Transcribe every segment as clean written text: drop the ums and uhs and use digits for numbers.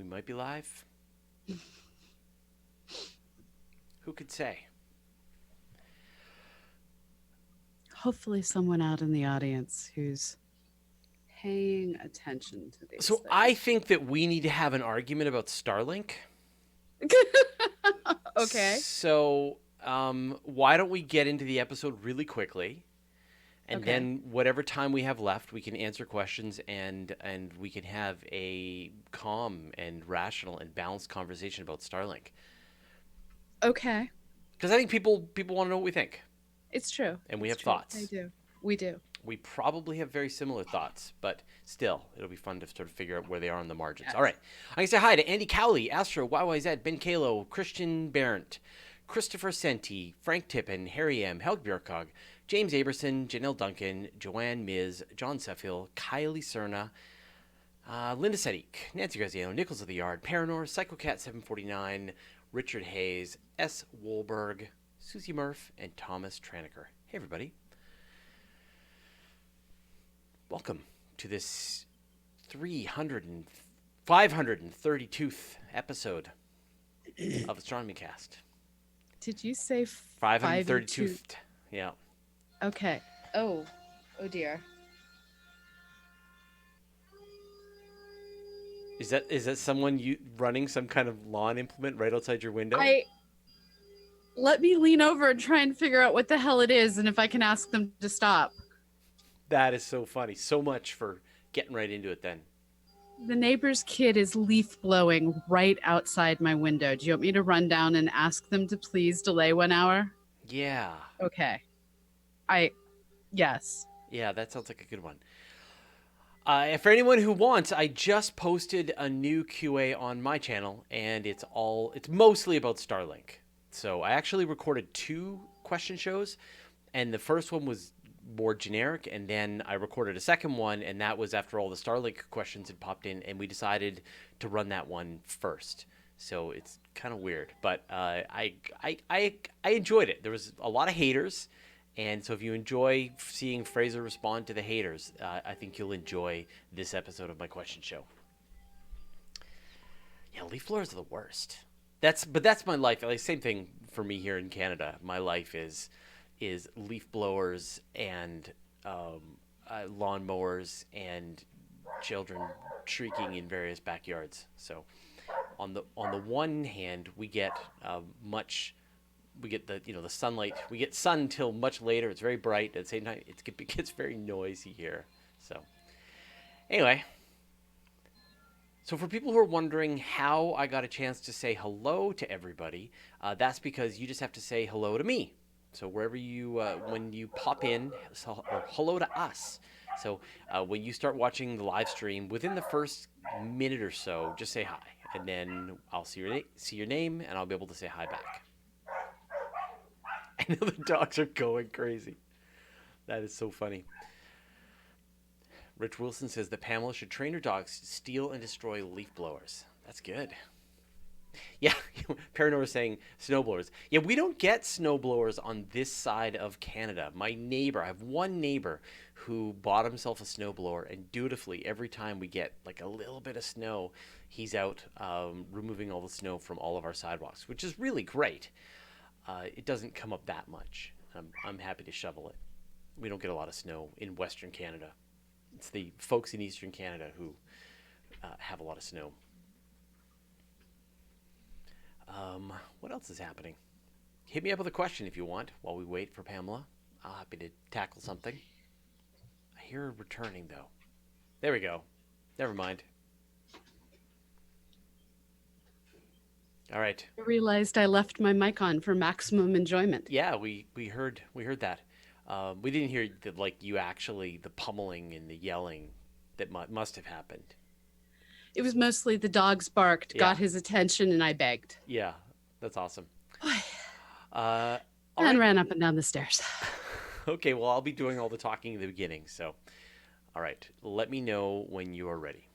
might be live. Who could say? Hopefully someone out in the audience who's paying attention to these So I think that we need to have an argument about Starlink. things. Okay. So why don't we get into the episode really quickly? And Okay. then whatever time we have left, we can answer questions and we can have a calm and rational and balanced conversation about Starlink. Okay. Because I think people want to know what we think, It's true. and we It's have true. They thoughts. do. We do. We probably have very similar thoughts, but still, it'll be fun to sort of figure out where they are on the margins. Yes. All right, I can say hi to Andy Cowley, Astro, YYZ, Ben Kalo, Christian Barrett, Christopher Senti, Frank Tippin, Harry M, Helg Bjorkog, James Aberson, Janelle Duncan, Joanne Miz, John Seffield, Kylie Cerna, Linda Sedik, Nancy Graziano, Nichols of the Yard, Paranor, PsychoCat749, Richard Hayes, S. Wolberg, Susie Murph, and Thomas Traniker. Hey, everybody. Welcome to this 532th episde of Astronomy Cast. Did you say 532th. Yeah. Okay. Oh dear. Is that someone running some kind of lawn implement right outside your window? Let me lean over and try and figure out what the hell it is and if I can ask them to stop. That is so funny. So much for getting right into it then. The neighbor's kid is leaf blowing right outside my window. Do you want me to run down and ask them to please delay 1 hour? Yeah. Okay. Yes. Yeah, that sounds like a good one. For anyone who wants, I just posted a new QA on my channel, and it's mostly about Starlink. So I actually recorded 2 question shows, and the first one was more generic, and then I recorded a second one, and that was after all the Starlink questions had popped in, and we decided to run that one first. So it's kind of weird, but I enjoyed it. There was a lot of haters, and so if you enjoy seeing Fraser respond to the haters, I think you'll enjoy this episode of my question show. Yeah, leaf blowers are the worst. That's my life. Like, same thing for me here in Canada. My life is leaf blowers and lawnmowers and children shrieking in various backyards. So on the one hand, we get the sunlight. We get sun till much later. It's very bright. At the same time, it gets very noisy here. So anyway. So for people who are wondering how I got a chance to say hello to everybody, that's because you just have to say hello to me. So wherever you, when you pop in, or hello to us. So when you start watching the live stream, within the first minute or so, just say hi, and then I'll see your name, and I'll be able to say hi back. I know the dogs are going crazy. That is so funny. Rich Wilson says that Pamela should train her dogs to steal and destroy leaf blowers. That's good. Yeah, Paranor is saying snowblowers. Yeah, we don't get snowblowers on this side of Canada. I have one neighbor who bought himself a snowblower, and dutifully, every time we get like a little bit of snow, he's out removing all the snow from all of our sidewalks, which is really great. It doesn't come up that much. I'm happy to shovel it. We don't get a lot of snow in Western Canada. It's the folks in Eastern Canada who have a lot of snow. What else is happening? Hit me up with a question if you want while we wait for Pamela. I'm happy to tackle something. I hear her returning, though. There we go. Never mind. All right. I realized I left my mic on for maximum enjoyment. Yeah, we heard that. We didn't hear the pummeling and the yelling that must have happened. It was mostly the dogs barked, got his attention, and I begged. Yeah, that's awesome. And ran up and down the stairs. Okay, well, I'll be doing all the talking in the beginning. So, all right, let me know when you are ready.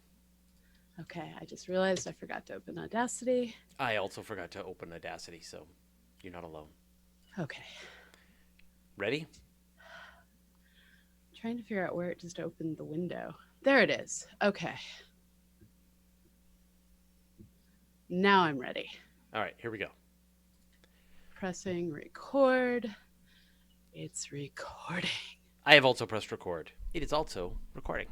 Okay, I just realized I forgot to open Audacity. I also forgot to open Audacity, so you're not alone. Okay. Ready? I'm trying to figure out where it just opened the window. There it is. Okay. Now I'm ready. All right, here we go. Pressing record. It's recording. I have also pressed record. It is also recording.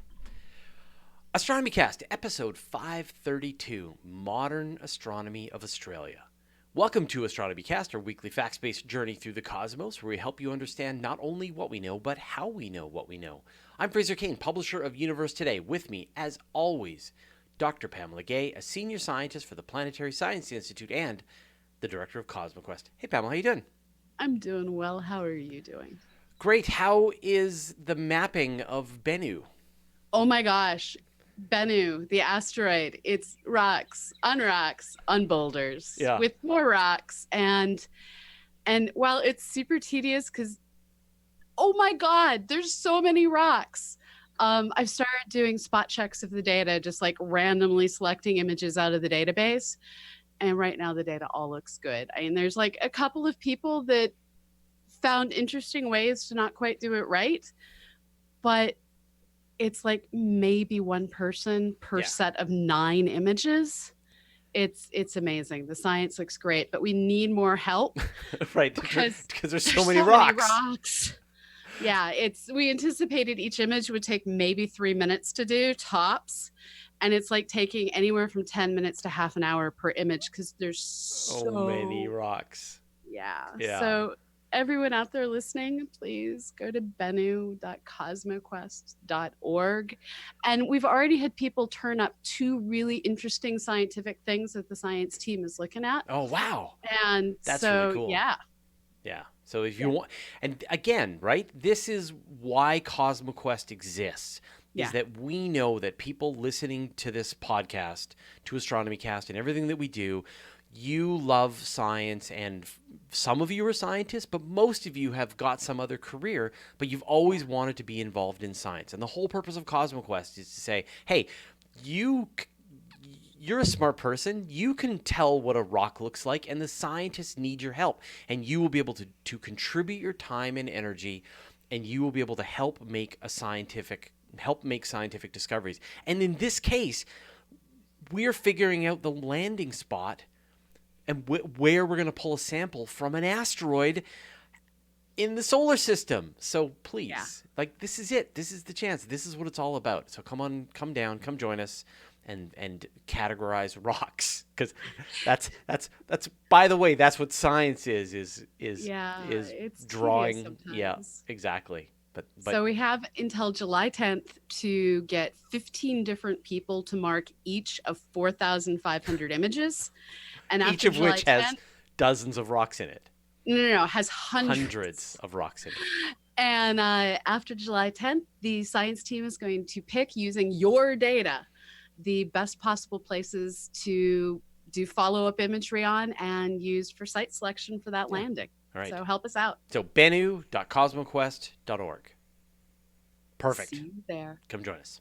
Astronomy Cast, episode 532, Modern Astronomy of Australia. Welcome to Astronomy Cast, our weekly facts-based journey through the cosmos, where we help you understand not only what we know, but how we know what we know. I'm Fraser, Cain, publisher of Universe Today. With me, as always, Dr. Pamela Gay, a senior scientist for the Planetary Science Institute and the director of CosmoQuest. Hey, Pamela, how you doing? I'm doing well. How are you doing? Great. How is the mapping of Bennu? Oh my gosh. Bennu, the asteroid, it's rocks, on boulders with more rocks. And while it's super tedious because, oh my God, there's so many rocks. I've started doing spot checks of the data, just like randomly selecting images out of the database. And right now the data all looks good. I mean, there's like a couple of people that found interesting ways to not quite do it right, but it's like maybe one person per set of 9 images. It's amazing. The science looks great, but we need more help. Right, because there's so many rocks. Yeah, we anticipated each image would take maybe 3 minutes to do, tops. And it's like taking anywhere from 10 minutes to half an hour per image because there's so many rocks. Yeah. So everyone out there listening, please go to bennu.cosmoquest.org. And we've already had people turn up 2 really interesting scientific things that the science team is looking at. Oh, wow. And that's so, really cool. Yeah. So if you want, and again, right, this is why CosmoQuest exists. Is that we know that people listening to this podcast, to Astronomy Cast and everything that we do, you love science, and some of you are scientists, but most of you have got some other career, but you've always wanted to be involved in science. And the whole purpose of CosmoQuest is to say, hey, you're a smart person. You can tell what a rock looks like, and the scientists need your help. And you will be able to contribute your time and energy, and you will be able to help make scientific discoveries. And in this case, we're figuring out the landing spot and where we're going to pull a sample from an asteroid in the solar system. So please, this is it. This is the chance. This is what it's all about. So come down, come join us and categorize rocks, because that's by the way, that's what science is it's drawing. Yeah, exactly. But so we have until July 10th to get 15 different people to mark each of 4,500 images. And each of which has dozens of rocks in it. No, has hundreds of rocks in it. And after July 10th, the science team is going to pick, using your data, the best possible places to do follow-up imagery on and use for site selection for that landing. All right. So help us out. So bennu.cosmoquest.org. Perfect. See you there. Come join us.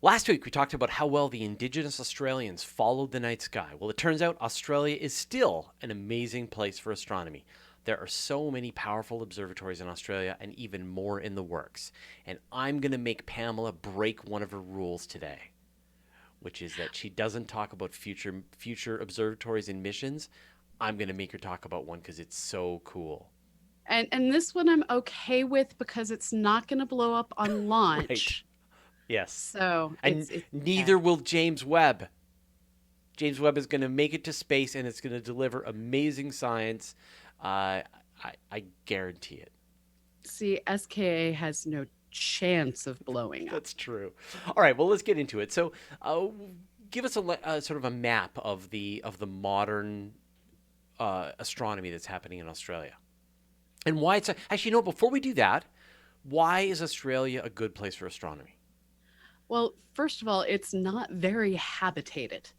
Last week, we talked about how well the indigenous Australians followed the night sky. Well, it turns out Australia is still an amazing place for astronomy. There are so many powerful observatories in Australia, and even more in the works. And I'm going to make Pamela break one of her rules today, which is that she doesn't talk about future observatories and missions. I'm going to make her talk about one because it's so cool. And this one I'm okay with because it's not going to blow up on launch. Right. Yes. So neither will James Webb. James Webb is going to make it to space, and it's going to deliver amazing science. I guarantee it. See, SKA has no chance of blowing up. That's true. All right, well, let's get into it. So give us a sort of a map of the modern astronomy that's happening in Australia, and why it's actually, before we do that, why is Australia a good place for astronomy? Well, first of all, it's not very habitated,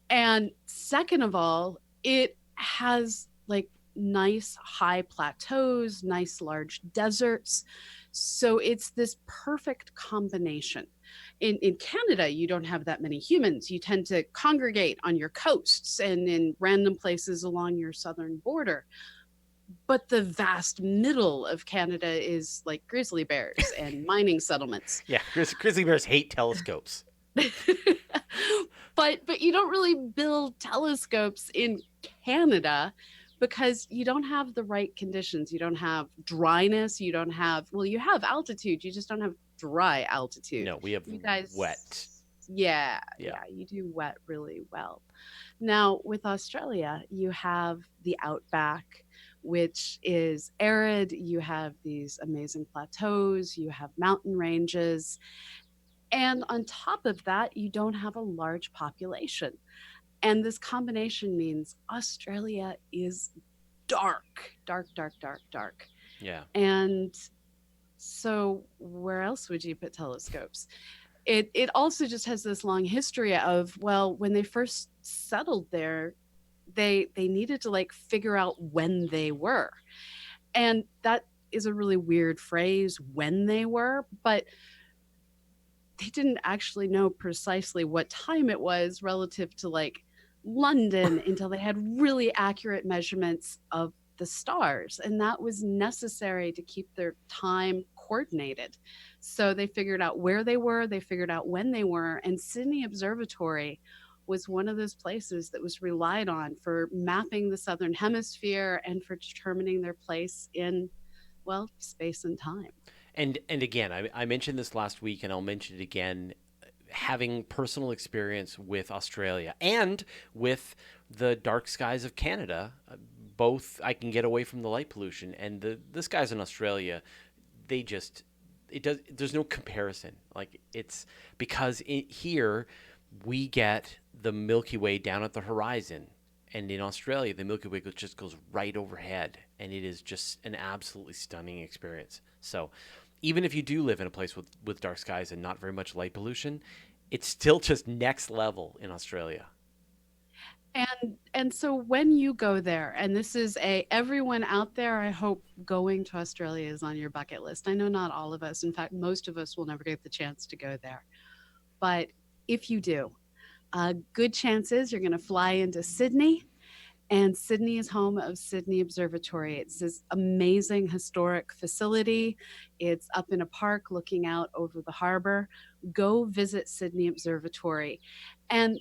and second of all, it has like nice high plateaus, nice large deserts. So it's this perfect combination. In Canada, you don't have that many humans. You tend to congregate on your coasts and in random places along your southern border. But the vast middle of Canada is like grizzly bears and mining settlements. Yeah, grizzly bears hate telescopes. But you don't really build telescopes in Canada because you don't have the right conditions. You don't have dryness. You don't have, well, you have altitude. You just don't have dry altitude. No, we have You guys, wet. yeah, Yeah. you do wet really well. Now, with Australia, you have the outback, which is arid. You have these amazing plateaus, you have mountain ranges. And on top of that, you don't have a large population. And this combination means Australia is dark, dark, dark, dark, dark. Yeah. And so, where else would you put telescopes? It also just has this long history of, well, when they first settled there, they needed to like figure out when they were. And that is a really weird phrase, when they were, but they didn't actually know precisely what time it was relative to like London until they had really accurate measurements of the stars. And that was necessary to keep their time coordinated. So they figured out where they were, they figured out when they were. And Sydney Observatory was one of those places that was relied on for mapping the southern hemisphere and for determining their place in, well, space and time. And again, I mentioned this last week, and I'll mention it again. Having personal experience with Australia and with the dark skies of Canada, both I can get away from the light pollution, and the skies in Australia, they just it does. There's no comparison. Like it's because here we get the Milky Way down at the horizon. And in Australia, the Milky Way just goes right overhead, and it is just an absolutely stunning experience. So, even if you do live in a place with dark skies and not very much light pollution, it's still just next level in Australia. And so when you go there, and this is a everyone out there, I hope going to Australia is on your bucket list. I know not all of us, in fact, most of us will never get the chance to go there. But if you do, good chances you're going to fly into Sydney. And Sydney is home of Sydney Observatory. It's this amazing historic facility. It's up in a park looking out over the harbor. Go visit Sydney Observatory and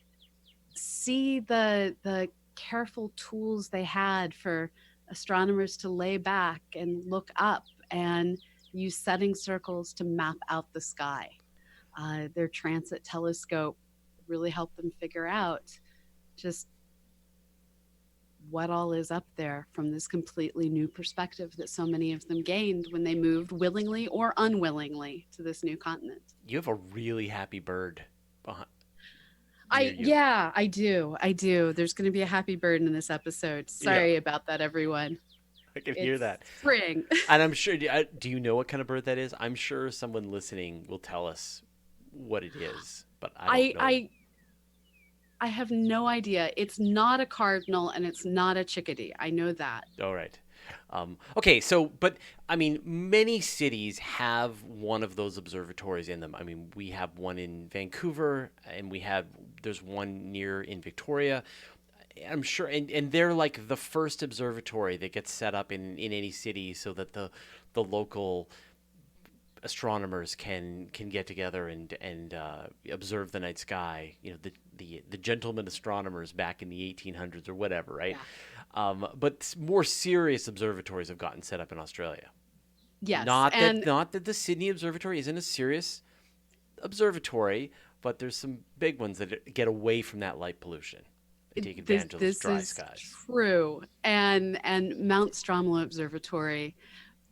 see the careful tools they had for astronomers to lay back and look up and use setting circles to map out the sky. Their transit telescope really helped them figure out just what all is up there from this completely new perspective that so many of them gained when they moved willingly or unwillingly to this new continent. You have a really happy bird behind. I do. I do. There's going to be a happy bird in this episode. Sorry about that, everyone. I can hear that. Spring. And I'm sure, do you know what kind of bird that is? I'm sure someone listening will tell us what it is, but I don't know. I have no idea. It's not a cardinal and it's not a chickadee. I know that. All right. Okay, so, but I mean, many cities have one of those observatories in them. I mean, we have one in Vancouver, and there's one near in Victoria. I'm sure, and they're like the first observatory that gets set up in any city so that the local astronomers can get together and observe the night sky. You know, the gentlemen astronomers back in the 1800s or whatever, right? Yeah. But more serious observatories have gotten set up in Australia. Yes, not that the Sydney Observatory isn't a serious observatory, but there's some big ones that get away from that light pollution. Take advantage of those dry skies. This is true. And Mount Stromlo Observatory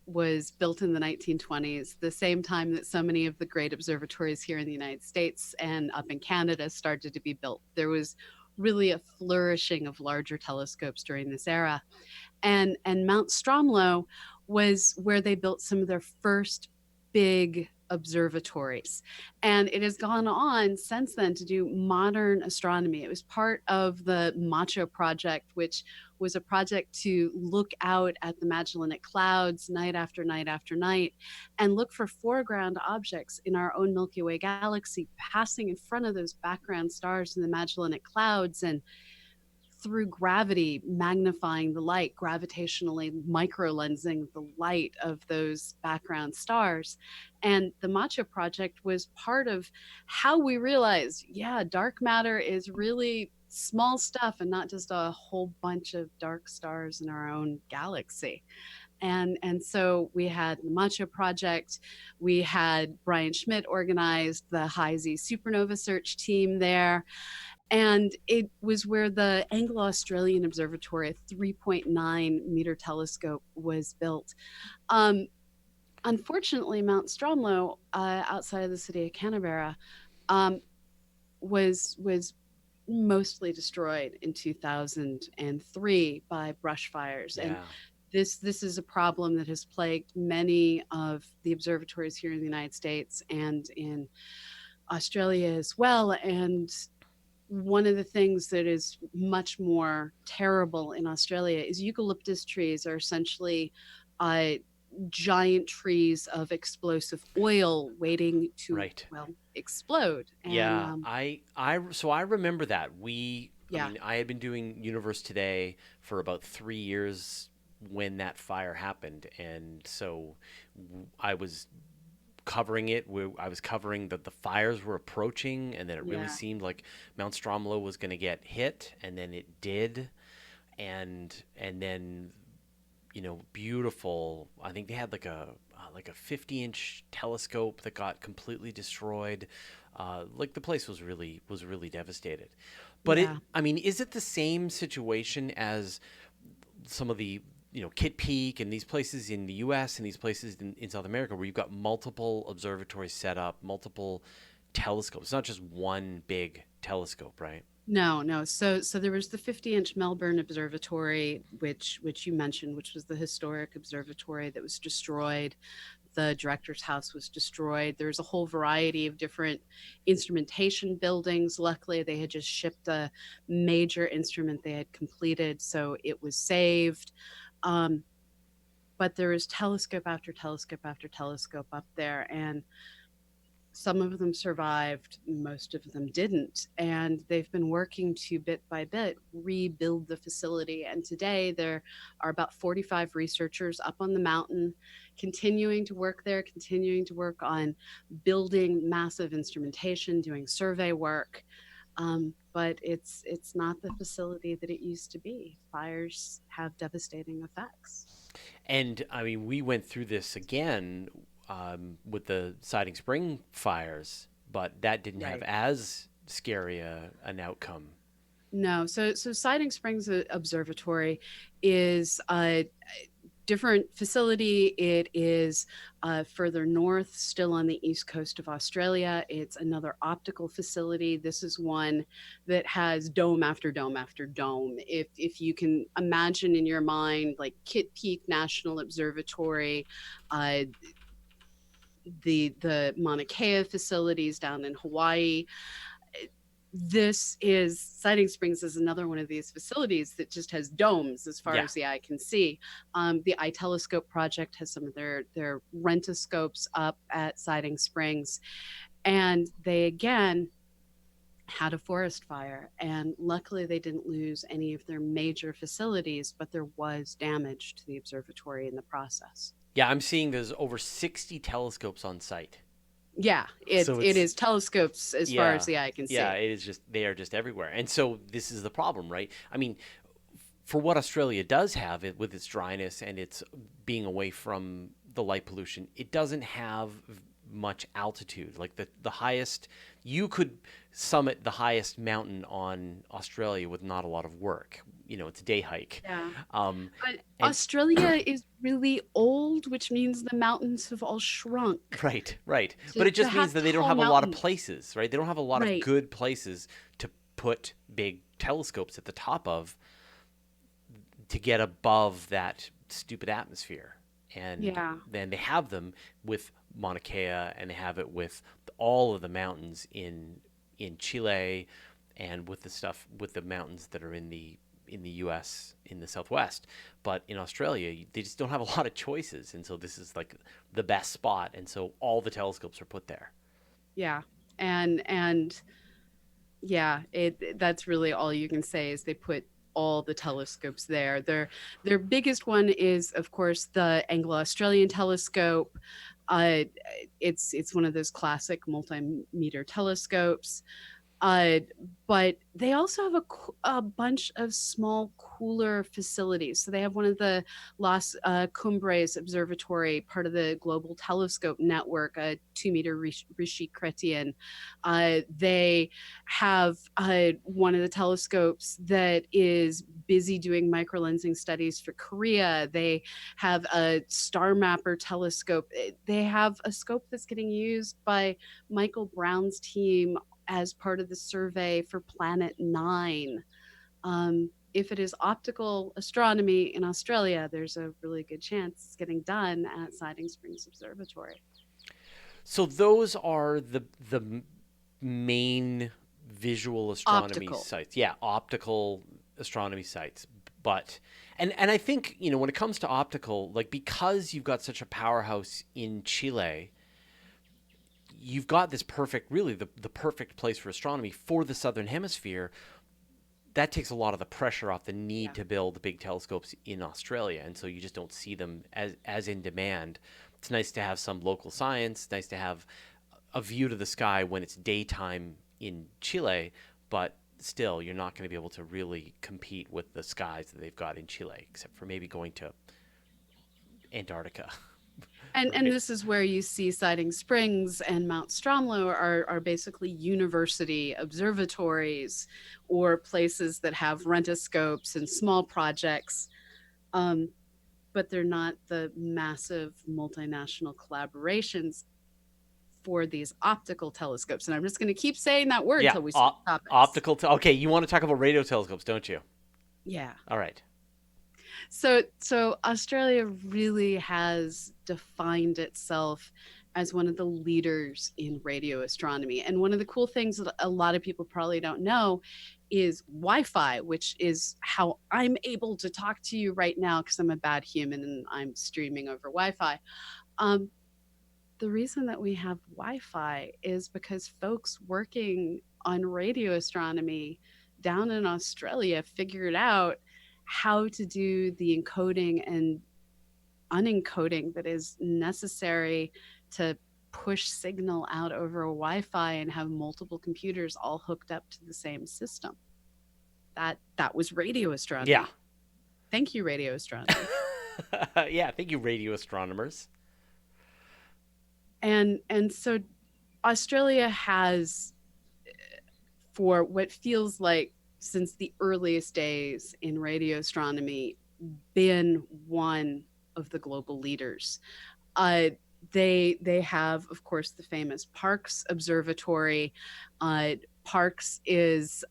was built in the 1920s, the same time that so many of the great observatories here in the United States and up in Canada started to be built. There was really a flourishing of larger telescopes during this era. And Mount Stromlo was where they built some of their first big observatories. And it has gone on since then to do modern astronomy. It was part of the MACHO project, which was a project to look out at the Magellanic Clouds night after night after night and look for foreground objects in our own Milky Way galaxy passing in front of those background stars in the Magellanic Clouds and through gravity, magnifying the light, gravitationally microlensing the light of those background stars. And the Macho project was part of how we realized, yeah, dark matter is really small stuff and not just a whole bunch of dark stars in our own galaxy. And so we had the Macho Project. We had Brian Schmidt organized the High Z Supernova Search team there. And it was where the Anglo-Australian Observatory, a 3.9-meter telescope, was built. Um, Unfortunately, Mount Stromlo, outside of the city of Canberra, um, was mostly destroyed in 2003 by brush fires. And Yeah. this is a problem that has plagued many of the observatories here in the United States and in Australia as well. And one of the things that is much more terrible in Australia is eucalyptus trees are essentially uh, giant trees of explosive oil waiting to, Right. well, explode. And Yeah, so I remember that. I yeah, mean, I had been doing Universe Today for about 3 years when that fire happened, and so I was covering it. I was covering that the fires were approaching, and then it really yeah, seemed like Mount Stromlo was going to get hit, and then it did, and then beautiful. I think they had like a 50-inch telescope that got completely destroyed. Like the place was really devastated. But yeah. I mean, is it the same situation as some of the Kitt Peak and these places in the U.S. and these places in South America where you've got multiple observatories set up, multiple telescopes? It's not just one big telescope, right? No, no. So there was the 50-inch Melbourne Observatory, which you mentioned, which was the historic observatory that was destroyed. The director's house was destroyed. There's a whole variety of different instrumentation buildings. Luckily, they had just shipped a major instrument they had completed, so it was saved. Um, but there is telescope after telescope after telescope up there, and some of them survived, most of them didn't. And they've been working to bit by bit rebuild the facility. And today there are about 45 researchers up on the mountain continuing to work there, continuing to work on building massive instrumentation, doing survey work. But it's not the facility that it used to be. Fires have devastating effects. And I mean, we went through this again with the Siding Spring fires, but that didn't have Right. as scary an outcome. No, so Siding Springs Observatory is a different facility. It is further north, still on the east coast of Australia. It's another optical facility. This is one that has dome after dome after dome. If you can imagine in your mind, like Kitt Peak National Observatory, uh, the Mauna Kea facilities down in Hawaii, this is Siding Springs is another one of these facilities that just has domes as far Yeah. as the eye can see. The Eye Telescope project has some of their rentoscopes up at Siding Springs, and they again had a forest fire, and luckily they didn't lose any of their major facilities, but there was damage to the observatory in the process. Yeah, I'm seeing there's over 60 telescopes on site. Yeah, So it it's is telescopes as far as yeah. the eye can Yeah, see. it is just they are just everywhere. And so this is the problem, right? I mean, for what Australia does have it with its dryness and its being away from the light pollution, it doesn't have much altitude. Like the highest you could summit the highest mountain on Australia with not a lot of work. It's a day hike. Yeah. Um, But and Australia is really old, which means the mountains have all shrunk. right, right. But To, it to just means have that they don't tall have a lot of mountains. places, right? They don't have a lot of Right. good places to put big telescopes at the top of to get above that stupid atmosphere. And Yeah. then they have them with Mauna Kea, and they have it with all of the mountains in Chile, and with the stuff with the mountains that are in the U.S. in the Southwest. But in Australia, they just don't have a lot of choices, and so this is like the best spot, and so all the telescopes are put there. Yeah. And yeah, it that's really all you can say is they put all the telescopes there. Their biggest one is, of course, the Anglo-Australian Telescope. Uh, it's one of those classic multimeter telescopes. Uh, but they also have a bunch of small, cooler facilities. So they have one of the Las Cumbres Observatory, part of the Global Telescope Network, a 2-meter Rishi Chrétien. They have one of the telescopes that is busy doing microlensing studies for Korea. They have a Star Mapper telescope. They have a scope that's getting used by Michael Brown's team as part of the survey for Planet 9. If it is optical astronomy in Australia, there's a really good chance it's getting done at Siding Springs Observatory. So those are the main visual astronomy sites. Yeah, optical astronomy sites. But and I think, when it comes to optical, like, because you've got such a powerhouse in Chile, you've got this the perfect place for astronomy for the Southern Hemisphere. That takes a lot of the pressure off the need to build big telescopes in Australia, and so you just don't see them as in demand. It's nice to have some local science, nice to have a view to the sky when it's daytime in Chile, but still, you're not going to be able to really compete with the skies that they've got in Chile, except for maybe going to Antarctica. And this is where you see Siding Springs and Mount Stromlo are basically university observatories or places that have rentoscopes and small projects, but they're not the massive multinational collaborations for these optical telescopes. And I'm just going to keep saying that word until we switch topics. Optical. Okay, you want to talk about radio telescopes, don't you? Yeah. All right. So Australia really has defined itself as one of the leaders in radio astronomy. And one of the cool things that a lot of people probably don't know is Wi-Fi, which is how I'm able to talk to you right now, because I'm a bad human and I'm streaming over Wi-Fi. The reason that we have Wi-Fi is because folks working on radio astronomy down in Australia figured out how to do the encoding and unencoding that is necessary to push signal out over a Wi-Fi and have multiple computers all hooked up to the same system. That was radio astronomy. Yeah. Thank you, radio astronomy. Yeah, thank you, radio astronomers. And so Australia has, for what feels like since the earliest days in radio astronomy, been one of the global leaders. They have, of course, the famous Parkes Observatory. Parkes it's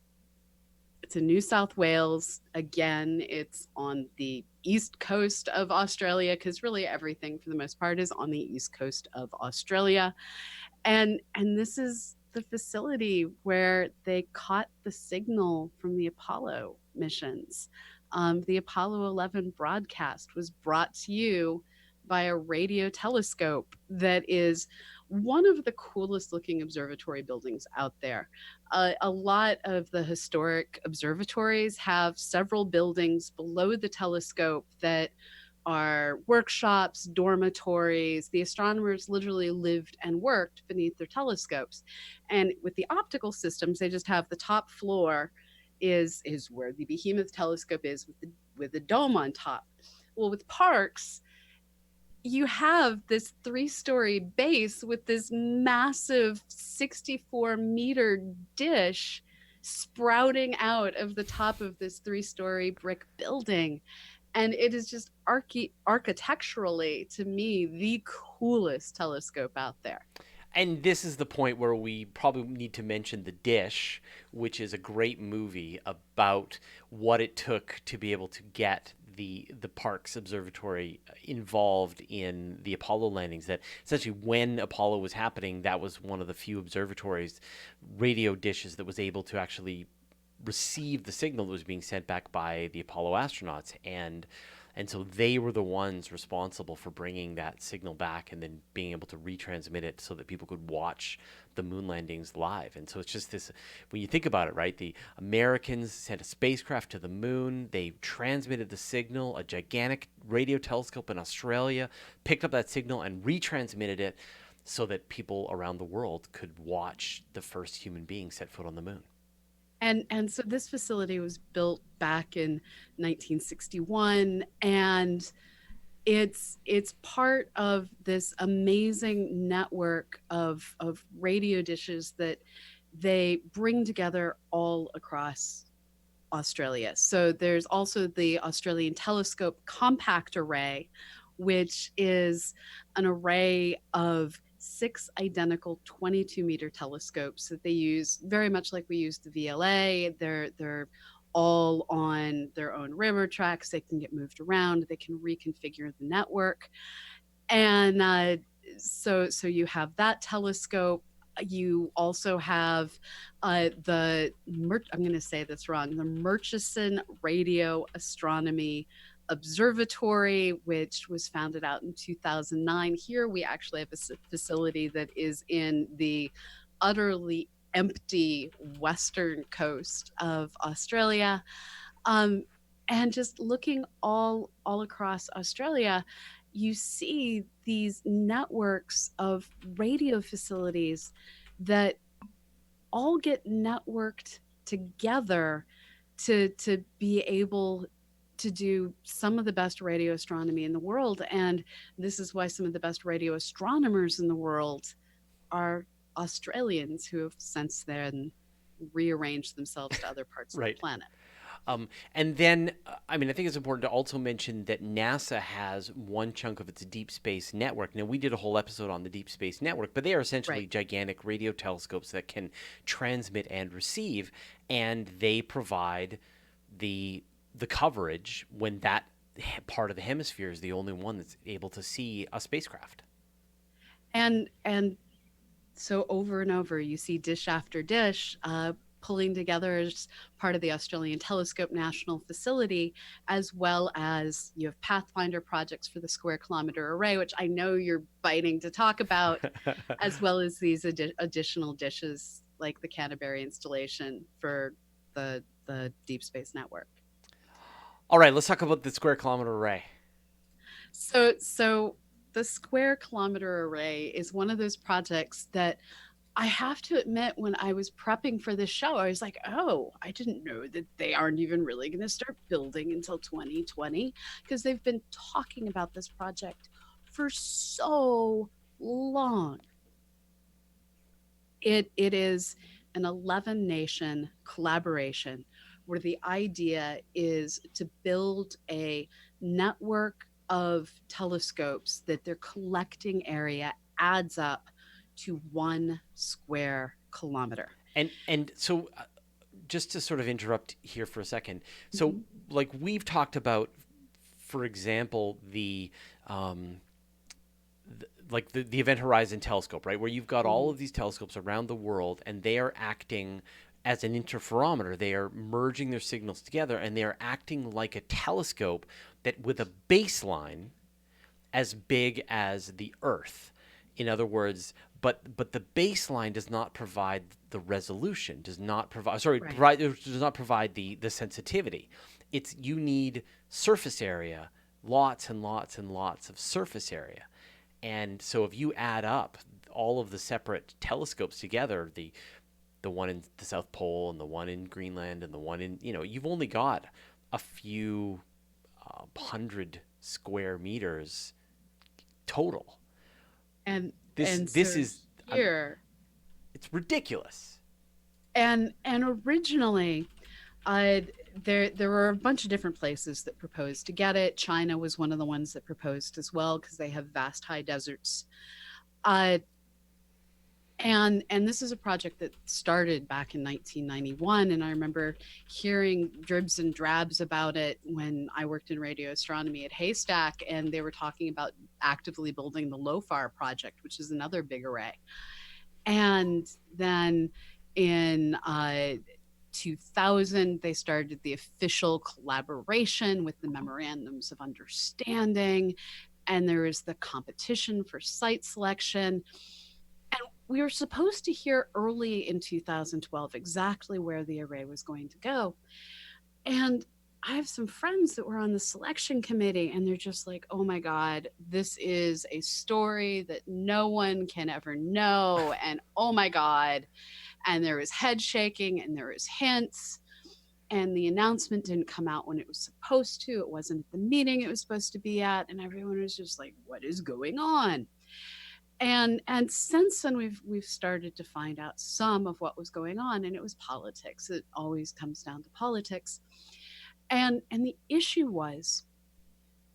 in New South Wales. Again, it's on the east coast of Australia, because really everything for the most part is on the east coast of Australia. And this is the facility where they caught the signal from the Apollo missions. The Apollo 11 broadcast was brought to you by a radio telescope that is one of the coolest looking observatory buildings out there. A lot of the historic observatories have several buildings below the telescope that are workshops, dormitories. The astronomers literally lived and worked beneath their telescopes. And with the optical systems, they just have the top floor is where the behemoth telescope is with the dome on top. Well, with Parkes, you have this 3-story base with this massive 64-meter dish sprouting out of the top of this 3-story brick building. And it is just architecturally, to me, the coolest telescope out there. And this is the point where we probably need to mention The Dish, which is a great movie about what it took to be able to get the Parkes Observatory involved in the Apollo landings. That essentially, when Apollo was happening, that was one of the few observatories, radio dishes, that was able to actually receive the signal that was being sent back by the Apollo astronauts. And And so they were the ones responsible for bringing that signal back and then being able to retransmit it so that people could watch the moon landings live. And so it's just this, when you think about it, right? The Americans sent a spacecraft to the moon. They transmitted the signal. A gigantic radio telescope in Australia picked up that signal and retransmitted it so that people around the world could watch the first human being set foot on the moon. And so this facility was built back in 1961, and it's part of this amazing network of radio dishes that they bring together all across Australia. So there's also the Australian Telescope Compact Array, which is an array of 6 identical 22-meter telescopes that they use very much like we use the VLA. They're all on their own railroad tracks. They can get moved around. They can reconfigure the network. And so you have that telescope. You also have I'm going to say this wrong, the Murchison Radio Astronomy Observatory, which was founded out in 2009. Here we actually have a facility that is in the utterly empty western coast of Australia. And just looking all across Australia, you see these networks of radio facilities that all get networked together to be able to do some of the best radio astronomy in the world. And this is why some of the best radio astronomers in the world are Australians who have since then rearranged themselves to other parts Right. of the planet. And then, I mean, I think it's important to also mention that NASA has one chunk of its deep space network. Now, we did a whole episode on the deep space network, but they are essentially gigantic radio telescopes that can transmit and receive, and they provide the coverage when that part of the hemisphere is the only one that's able to see a spacecraft. And so over and over, you see dish after dish pulling together as part of the Australian Telescope National Facility, as well as you have Pathfinder projects for the Square Kilometre Array, which I know you're biting to talk about, as well as these additional dishes like the Canterbury installation for the Deep Space Network. All right, let's talk about the Square Kilometre Array. So the Square Kilometre Array is one of those projects that I have to admit, when I was prepping for this show, I was like, oh, I didn't know that they aren't even really going to start building until 2020, because they've been talking about this project for so long. It is an 11-nation collaboration where the idea is to build a network of telescopes that their collecting area adds up to 1 square kilometer. And so just to sort of interrupt here for a second. So like we've talked about, for example, the Event Horizon Telescope, right? Where you've got all of these telescopes around the world and they are acting as an interferometer. They are merging their signals together and they are acting like a telescope that with a baseline as big as the Earth. In other words, but the baseline does not provide the resolution, does not provide the sensitivity. You need surface area, lots and lots and lots of surface area. And so if you add up all of the separate telescopes together, the one in the South Pole and the one in Greenland and the one in, you've only got a few 100 square meters total. And this is here. It's ridiculous. And originally, there were a bunch of different places that proposed to get it. China was one of the ones that proposed as well because they have vast high deserts. And this is a project that started back in 1991, and I remember hearing dribs and drabs about it when I worked in radio astronomy at Haystack, and they were talking about actively building the LOFAR project, which is another big array. And then in 2000, they started the official collaboration with the memorandums of understanding, and there was the competition for site selection. And we were supposed to hear early in 2012 exactly where the array was going to go. And I have some friends that were on the selection committee, and they're just like, oh my God, this is a story that no one can ever know. And oh my God. And there was head shaking and there was hints. And the announcement didn't come out when it was supposed to. It wasn't at the meeting it was supposed to be at. And everyone was just like, what is going on? And since then we've started to find out some of what was going on, and it was politics. It always comes down to politics. And the issue was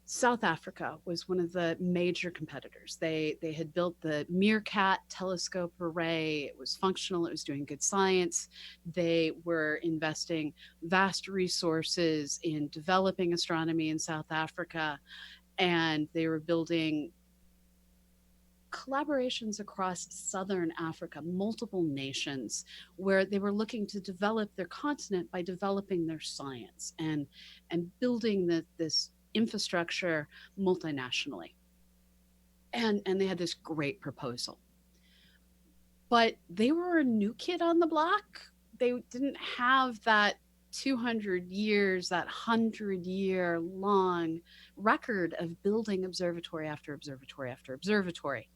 South Africa was one of the major competitors. They had built the Meerkat telescope array. It was functional. It was doing good science. They were investing vast resources in developing astronomy in South Africa, and they were building collaborations across Southern Africa, multiple nations, where they were looking to develop their continent by developing their science and building this infrastructure multinationally. And they had this great proposal. But they were a new kid on the block. They didn't have that 200 years, that 100-year long record of building observatory after observatory after observatory.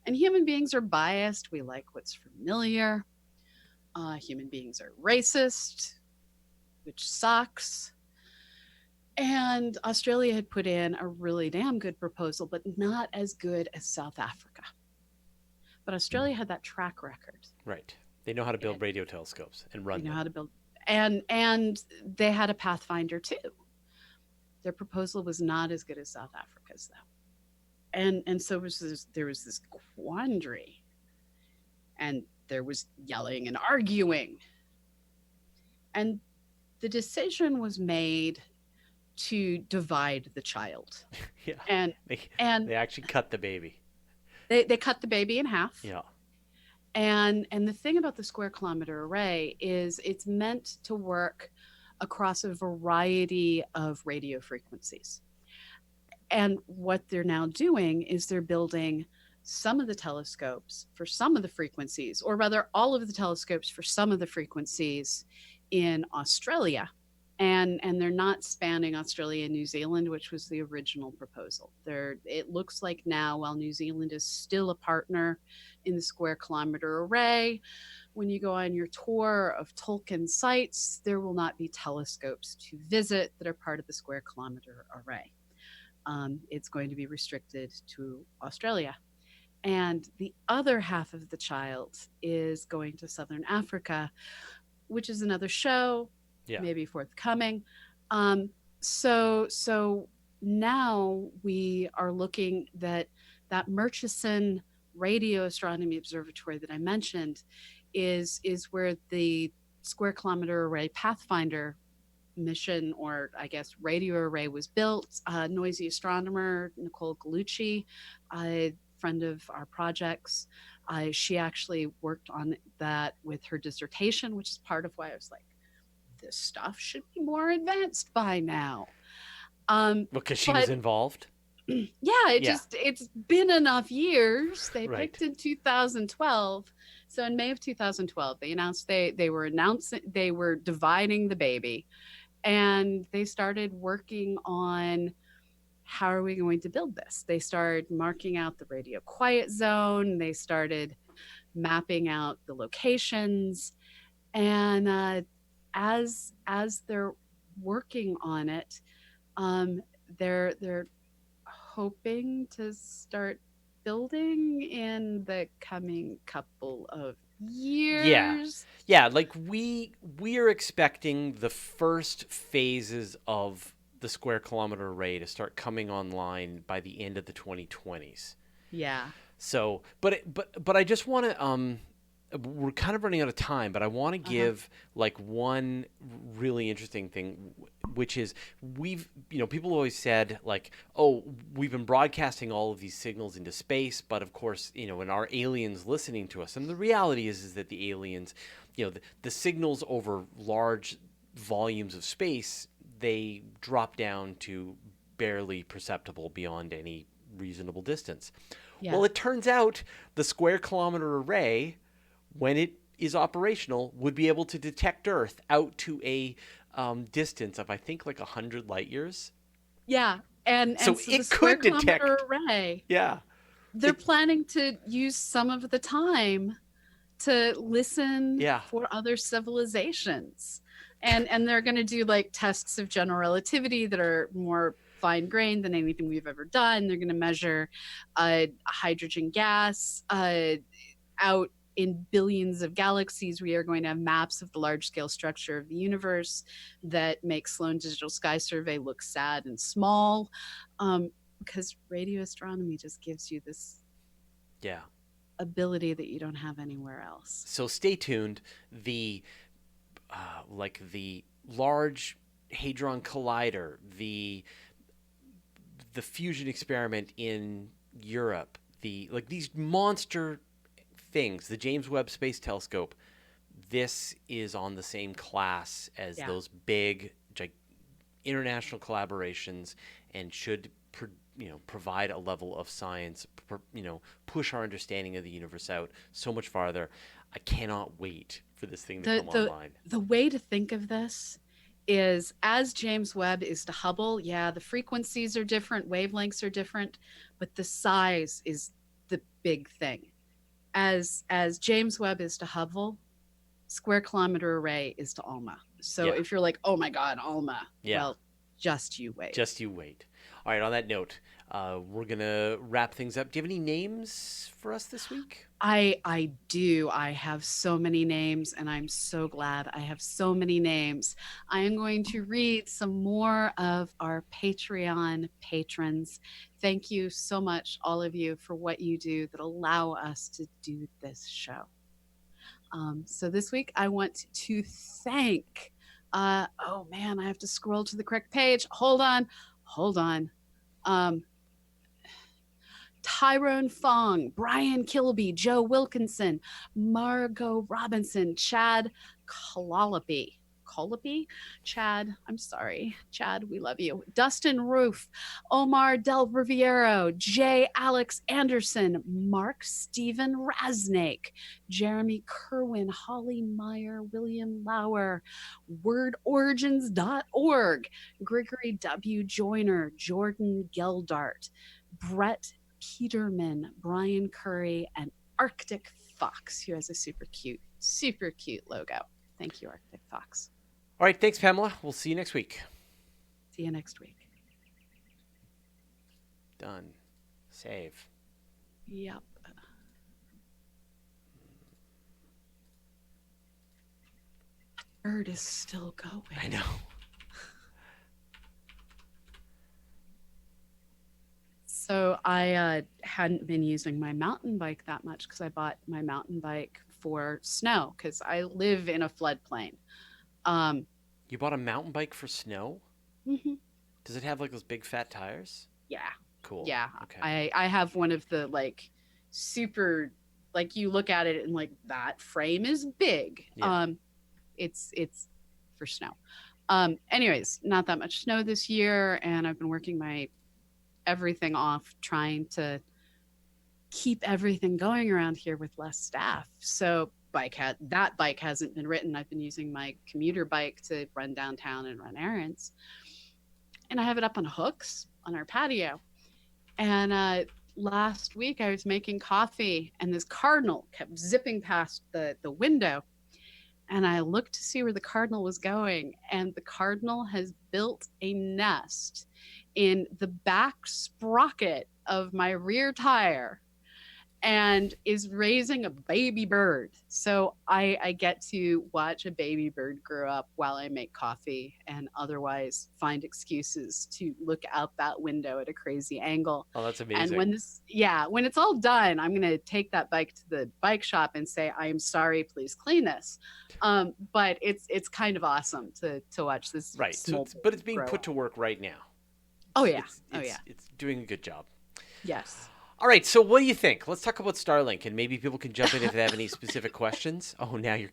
And human beings are biased. We like what's familiar. Human beings are racist, which sucks. And Australia had put in a really damn good proposal, but not as good as South Africa. But Australia had that track record. Right. They know how to build radio telescopes and run them. They know how to build. And they had a Pathfinder too. Their proposal was not as good as South Africa's, though. And so there was this quandary, and there was yelling and arguing. And the decision was made to divide the child. Yeah. And they actually cut the baby. They cut the baby in half. Yeah. And the thing about the square kilometer array is it's meant to work across a variety of radio frequencies. And what they're now doing is they're building some of the telescopes for some of the frequencies, or rather all of the telescopes for some of the frequencies in Australia. And they're not spanning Australia and New Zealand, which was the original proposal. It looks like now, while New Zealand is still a partner in the square kilometer array, when you go on your tour of Tolkien sites, there will not be telescopes to visit that are part of the square kilometer array. It's going to be restricted to Australia. And the other half of the child is going to Southern Africa, which is another show, maybe forthcoming. So now we are looking that Murchison radio astronomy observatory that I mentioned is where the square kilometer array Pathfinder mission, or I guess radio array, was built. Noisy astronomer Nicole Gallucci, a friend of our projects, she actually worked on that with her dissertation, which is part of why I was like, this stuff should be more advanced by now. Because she was involved? It's been enough years. They picked in 2012. So in May of 2012, they announced they were dividing the baby. And they started working on how are we going to build this. They started marking out the radio quiet zone. They started mapping out the locations. And as they're working on it, they're hoping to start building in the coming couple of years. Yeah, like we are expecting the first phases of the square kilometer array to start coming online by the end of the 2020s. Yeah. So, but I just want to we're kind of running out of time, but I want to give like one really interesting thing, which is people always said like, oh, we've been broadcasting all of these signals into space, but of course, and our aliens listening to us. And the reality is that the aliens, the signals over large volumes of space, they drop down to barely perceptible beyond any reasonable distance. Yeah. Well, it turns out the square kilometer array, when it is operational, would be able to detect Earth out to a distance of, I think, like 100 light years. Yeah. And so so the it square could kilometer detect. array, Yeah. they're planning to use some of the time to listen Yeah. for other civilizations. And they're going to do like tests of general relativity that are more fine grained than anything we've ever done. They're going to measure hydrogen gas out in billions of galaxies. We are going to have maps of the large scale structure of the universe that make Sloan Digital Sky Survey look sad and small, because radio astronomy just gives you this ability that you don't have anywhere else. So stay tuned. The the Large Hadron Collider, the fusion experiment in Europe, these monster things, the James Webb Space Telescope, this is on the same class as those big international collaborations, and should provide a level of science, push our understanding of the universe out so much farther. I cannot wait for this thing to come online. The way to think of this is, as James Webb is to Hubble, the frequencies are different, wavelengths are different, but the size is the big thing. As James Webb is to Hubble, square kilometer array is to ALMA. So if you're like, oh my God, ALMA, well, just you wait. Just you wait. All right, on that note, we're going to wrap things up. Do you have any names for us this week? I do. I have so many names, and I'm so glad I have so many names. I am going to read some more of our Patreon patrons. Thank you so much, all of you, for what you do that allow us to do this show. So this week, I want to thank, oh man, I have to scroll to the correct page. Hold on. Tyrone Fong, Brian Kilby, Joe Wilkinson, Margot Robinson, Chad Colopy. Chad, I'm sorry. Chad, we love you. Dustin Roof, Omar Del Riviero, J. Alex Anderson, Mark Stephen Rasnake, Jeremy Kerwin, Holly Meyer, William Lauer, wordorigins.org, Gregory W. Joyner, Jordan Geldart, Brett Peterman, Brian Curry, and Arctic Fox, who has a super cute logo. Thank you, Arctic Fox. All right, thanks, Pamela. We'll see you next week. See you next week. Done. Save. Yep. Bird is still going. I know. So I hadn't been using my mountain bike that much because I bought my mountain bike for snow because I live in a floodplain. You bought a mountain bike for snow? Mm-hmm. Does it have like those big fat tires? Yeah. Cool. Yeah. Okay. I have one of the like super, like you look at it and like that frame is big. Yeah. It's for snow. Anyways, not that much snow this year, and I've been working my everything off trying to keep everything going around here with less staff. So that bike hasn't been ridden. I've been using my commuter bike to run downtown and run errands. And I have it up on hooks on our patio. And last week I was making coffee and this cardinal kept zipping past the window. And I looked to see where the cardinal was going. And the cardinal has built a nest in the back sprocket of my rear tire. and is raising a baby bird. So I get to watch a baby bird grow up while I make coffee and otherwise find excuses to look out that window at a crazy angle. Oh, that's And amazing. when it's all done, I'm going to take that bike to the bike shop and say, I am sorry, please clean this. But it's kind of awesome to watch this Right. So, small but it's being grow put up. to work right now. Oh yeah. Oh yeah. It's doing a good job. Yes. All right. So, what do you think? Let's talk about Starlink, and maybe people can jump in if they have any specific questions. Oh, now you're.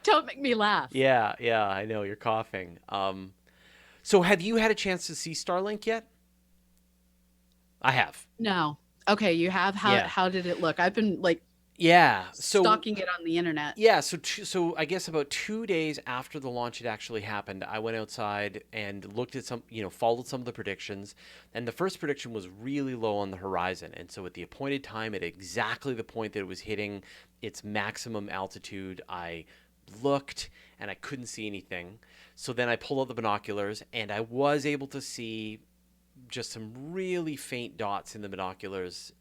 Don't make me laugh. Yeah, yeah. I know you're coughing. So, have you had a chance to see Starlink yet? I have. No. Okay, you have. Yeah. How did it look? I've been like Yeah. So stalking it on the internet. yeah. So I guess about 2 days after the launch had actually happened, I went outside and looked at followed some of the predictions, and the first prediction was really low on the horizon. And so at the appointed time, at exactly the point that it was hitting its maximum altitude, I looked and I couldn't see anything. So then I pulled out the binoculars and I was able to see just some really faint dots in the binoculars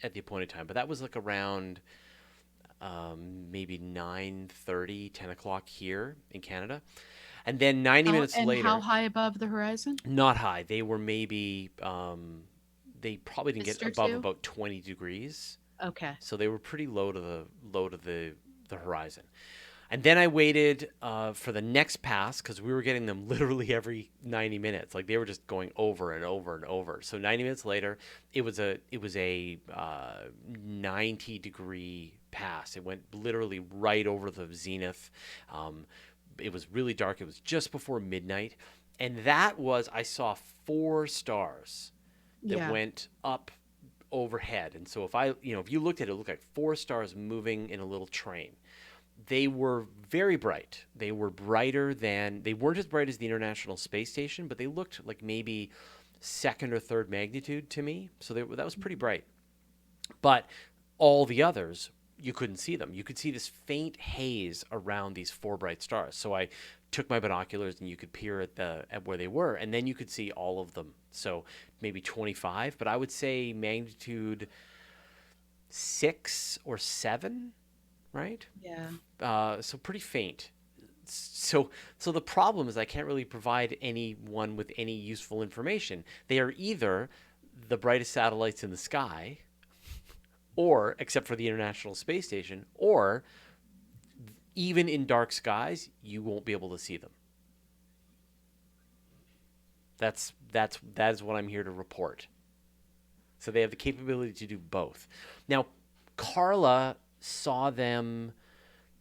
at the appointed time, but that was like around maybe 9:30, 10 o'clock here in Canada. And then 90 minutes And how later, high above the horizon? not high. They were maybe, they probably didn't Mist get or above two? about 20 degrees. Okay. So they were pretty low to the horizon. And then I waited for the next pass because we were getting them literally every 90 minutes. Like they were just going over and over and over. So 90 minutes later, it was a 90-degree pass. It went literally right over the zenith. It was really dark. It was just before midnight, and I saw four stars that Yeah. went up overhead. And so if you looked at it, it looked like four stars moving in a little train. They were very bright. They weren't as bright as the International Space Station, but they looked like maybe second or third magnitude to me. So that was pretty bright. But all the others, you couldn't see them. You could see this faint haze around these four bright stars. So I took my binoculars and you could peer at where they were, and then you could see all of them. So maybe 25, but I would say magnitude 6 or 7, right? Yeah. So pretty faint. So the problem is I can't really provide anyone with any useful information. They are either the brightest satellites in the sky, or except for the International Space Station, or even in dark skies, you won't be able to see them. That is what I'm here to report. So they have the capability to do both. Now, Carla saw them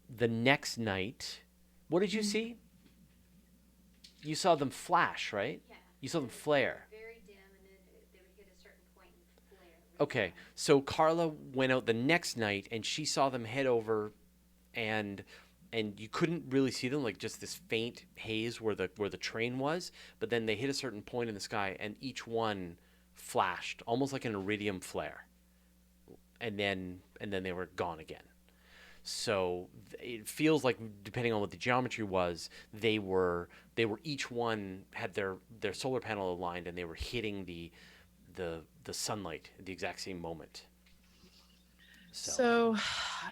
the next night. What did you see? You saw them flash, right? Yeah. You saw them flare. Very dim, and then they would hit a certain point and flare. Okay, so Carla went out the next night and she saw them head over, and you couldn't really see them, like just this faint haze where the train was. But then they hit a certain point in the sky, and each one flashed almost like an iridium flare, and then they were gone again. So it feels like, depending on what the geometry was, they were each one had their solar panel aligned, and they were hitting the sunlight at the exact same moment. So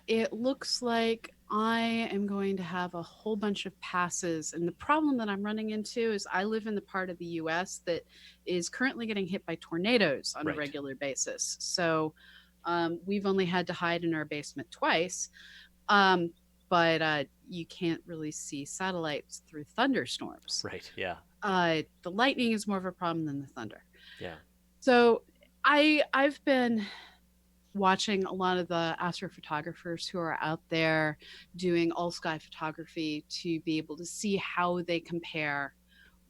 it looks like I am going to have a whole bunch of passes. And the problem that I'm running into is I live in the part of the US that is currently getting hit by tornadoes on a Right. regular basis. So we've only had to hide in our basement twice. Um, but you can't really see satellites through thunderstorms. Right. Yeah. The lightning is more of a problem than the thunder. Yeah. So I've been watching a lot of the astrophotographers who are out there doing all sky photography to be able to see how they compare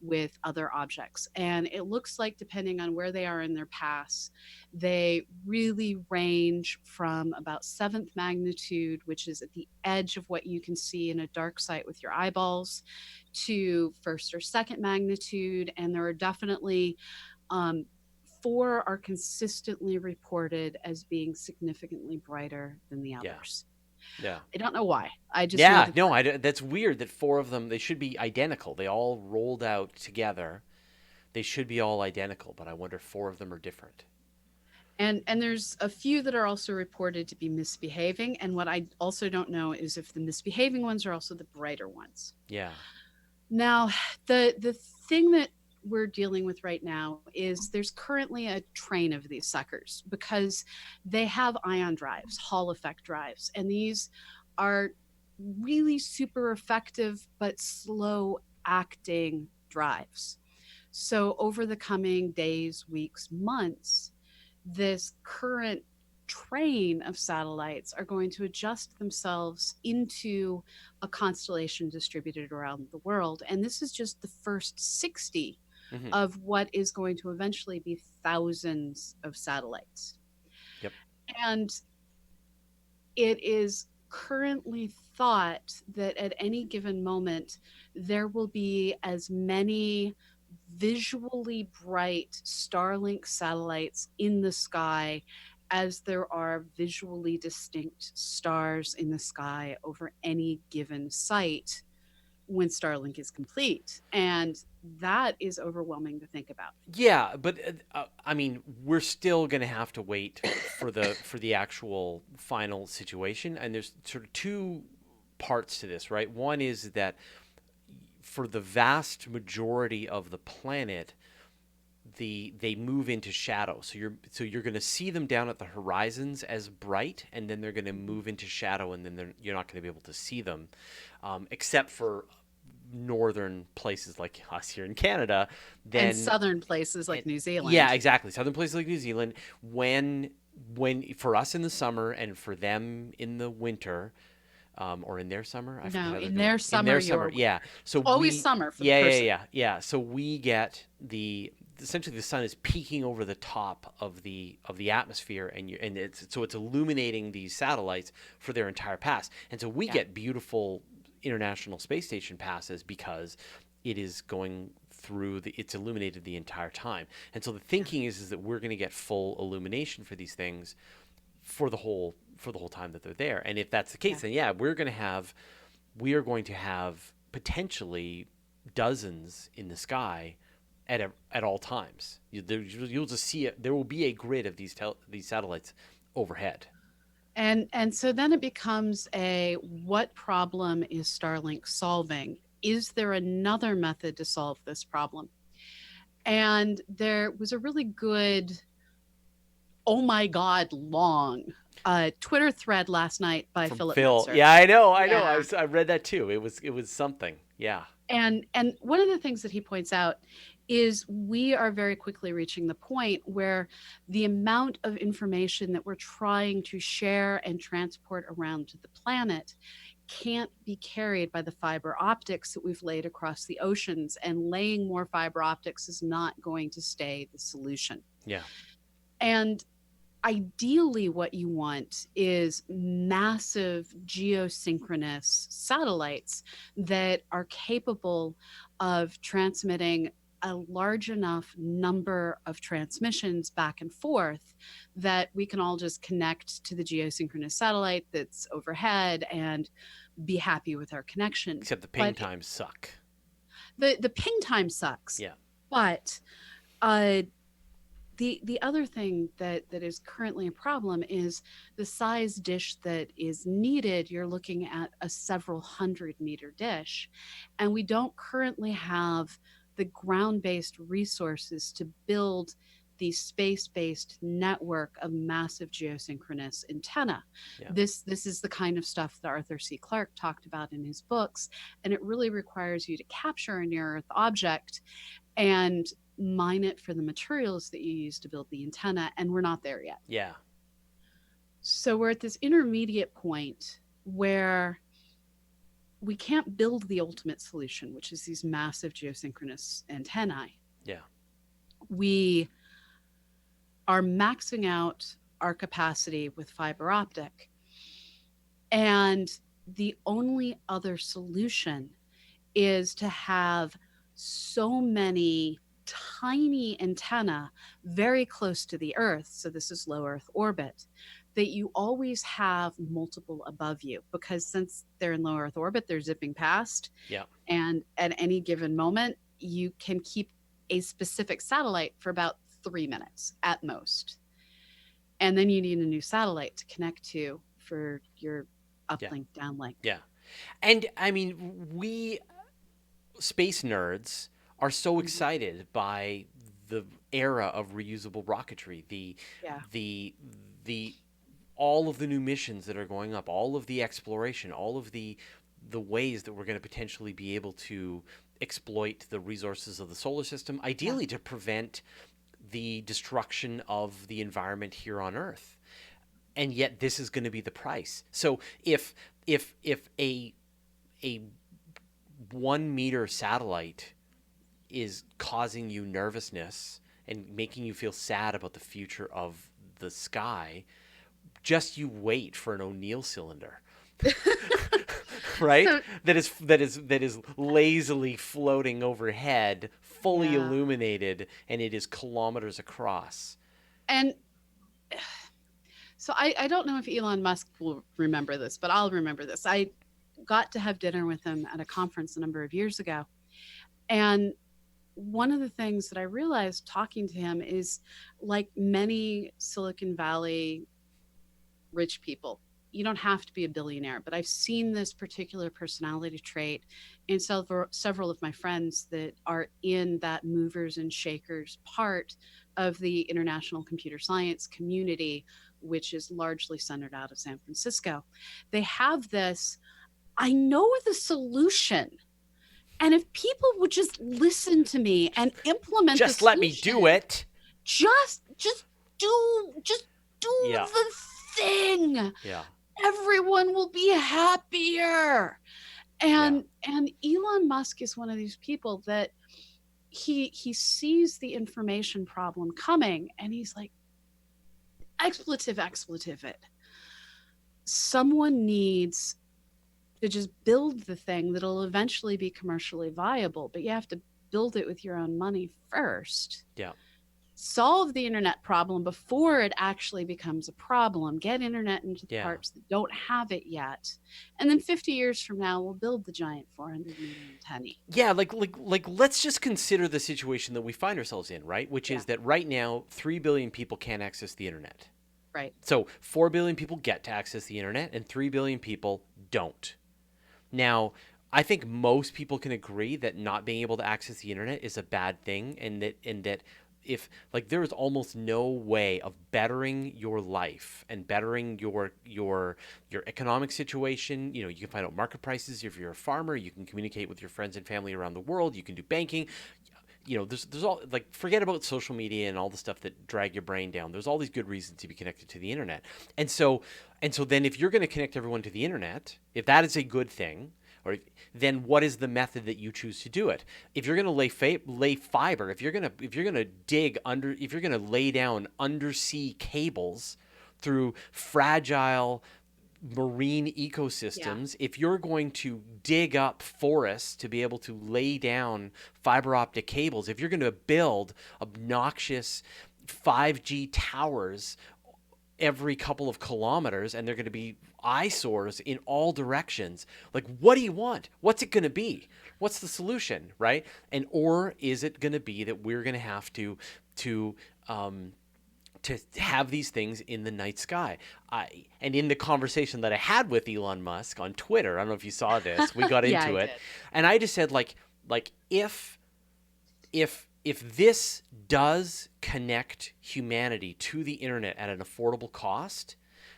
with other objects. And it looks like, depending on where they are in their pass, they really range from about seventh magnitude, which is at the edge of what you can see in a dark site with your eyeballs, to first or second magnitude. And there are definitely four are consistently reported as being significantly brighter than the Yeah. others. Yeah. I don't know why. I just Yeah. know that No, that's weird that four of them, they should be identical. They all rolled out together. They should be all identical, but I wonder if four of them are different. And there's a few that are also reported to be misbehaving. And what I also don't know is if the misbehaving ones are also the brighter ones. Yeah. Now, the thing that we're dealing with right now is there's currently a train of these suckers because they have ion drives, Hall effect drives, and these are really super effective but slow acting drives. So over the coming days, weeks, months, this current train of satellites are going to adjust themselves into a constellation distributed around the world. And this is just the first 60 Mm-hmm. of what is going to eventually be thousands of satellites. Yep. And it is currently thought that at any given moment, there will be as many visually bright Starlink satellites in the sky as there are visually distinct stars in the sky over any given site when Starlink is complete. And that is overwhelming to think about. Yeah, but I mean, we're still going to have to wait for the actual final situation, and there's sort of two parts to this, right? One is that for the vast majority of the planet, they move into shadow. So you're going to see them down at the horizons as bright, and then they're going to move into shadow, and then you're not going to be able to see them, except for northern places like us here in Canada, then and southern places like New Zealand. Yeah, exactly. Southern places like New Zealand, when for us in the summer and for them in the winter, or in their summer. I forget how they're In doing their it. summer, In their summer, you're yeah. So always summer for the yeah, person. yeah. So we get essentially the sun is peeking over the top of the atmosphere, and it's illuminating these satellites for their entire pass, and so we get beautiful International Space Station passes because it is going through it's illuminated the entire time. And so the thinking is that we're going to get full illumination for these things for the whole time that they're there. And if that's the case, then we're going to have potentially dozens in the sky at all times. You'll just see it. There will be a grid of these satellites overhead. And so then it becomes what problem is Starlink solving? Is there another method to solve this problem? And there was a really good, oh my God, long Twitter thread last night by From Philip Phil. Metzer. Yeah, I know. I read that too. It was something. Yeah. And one of the things that he points out is we are very quickly reaching the point where the amount of information that we're trying to share and transport around the planet can't be carried by the fiber optics that we've laid across the oceans, and laying more fiber optics is not going to stay the solution. Yeah. And ideally what you want is massive geosynchronous satellites that are capable of transmitting a large enough number of transmissions back and forth that we can all just connect to the geosynchronous satellite that's overhead and be happy with our connection. Except the ping times suck. The ping time sucks. Yeah. But the other thing that is currently a problem is the size dish that is needed. You're looking at a several 100-meter dish, and we don't currently have the ground-based resources to build the space-based network of massive geosynchronous antenna. Yeah. This is the kind of stuff that Arthur C. Clarke talked about in his books, and it really requires you to capture a near-Earth object and mine it for the materials that you use to build the antenna, and we're not there yet. Yeah. So we're at this intermediate point where we can't build the ultimate solution, which is these massive geosynchronous antennae. Yeah. We are maxing out our capacity with fiber optic. And the only other solution is to have so many tiny antenna very close to the Earth, so this is low Earth orbit, that you always have multiple above you, because since they're in low Earth orbit, they're zipping past. Yeah. And at any given moment, you can keep a specific satellite for about 3 minutes at most. And then you need a new satellite to connect to for your uplink, downlink. Yeah. And I mean, we space nerds are so excited by the era of reusable rocketry, the the all of the new missions that are going up, all of the exploration, all of the ways that we're going to potentially be able to exploit the resources of the solar system, ideally to prevent the destruction of the environment here on Earth. And yet this is going to be the price. So if a 1 meter satellite is causing you nervousness and making you feel sad about the future of the sky, just you wait for an O'Neill cylinder. Right? So, that is lazily floating overhead, fully illuminated, and it is kilometers across. And so I don't know if Elon Musk will remember this, but I'll remember this. I got to have dinner with him at a conference a number of years ago. And one of the things that I realized talking to him is, like many Silicon Valley rich people, you don't have to be a billionaire, but I've seen this particular personality trait in several of my friends that are in that movers and shakers part of the international computer science community, which is largely centered out of San Francisco. They have this, I know the solution. And if people would just listen to me and implement just the let me do it. Just do the thing. Yeah. Everyone will be happier. And Elon Musk is one of these people that he sees the information problem coming and he's like, expletive it. Someone needs to just build the thing that'll eventually be commercially viable, but you have to build it with your own money first. Yeah. Solve the internet problem before it actually becomes a problem. Get internet into the parts that don't have it yet. And then 50 years from now, we'll build the giant 400 meter antennae. Yeah, like let's just consider the situation that we find ourselves in, right? Which is that right now, 3 billion people can't access the internet. Right. So 4 billion people get to access the internet and 3 billion people don't. Now, I think most people can agree that not being able to access the internet is a bad thing, and that if there is almost no way of bettering your life and bettering your economic situation. You can find out market prices if you're a farmer. You can communicate with your friends and family around the world. You can do banking. There's all, forget about social media and all the stuff that drag your brain down. There's all these good reasons to be connected to the internet. And so then if you're going to connect everyone to the internet, if that is a good thing, then what is the method that you choose to do it? If you're going to lay fiber, if you're going to dig under, if you're going to lay down undersea cables through fragile marine ecosystems, if you're going to dig up forests to be able to lay down fiber optic cables, if you're going to build obnoxious 5G towers every couple of kilometers and they're going to be eyesores in all directions, what do you want? What's it going to be? What's the solution, right? And or is it going to be that we're going to have to have these things in the night sky? And in the conversation that I had with Elon Musk on Twitter, I don't know if you saw this, we got into it, and I just said if this does connect humanity to the internet at an affordable cost,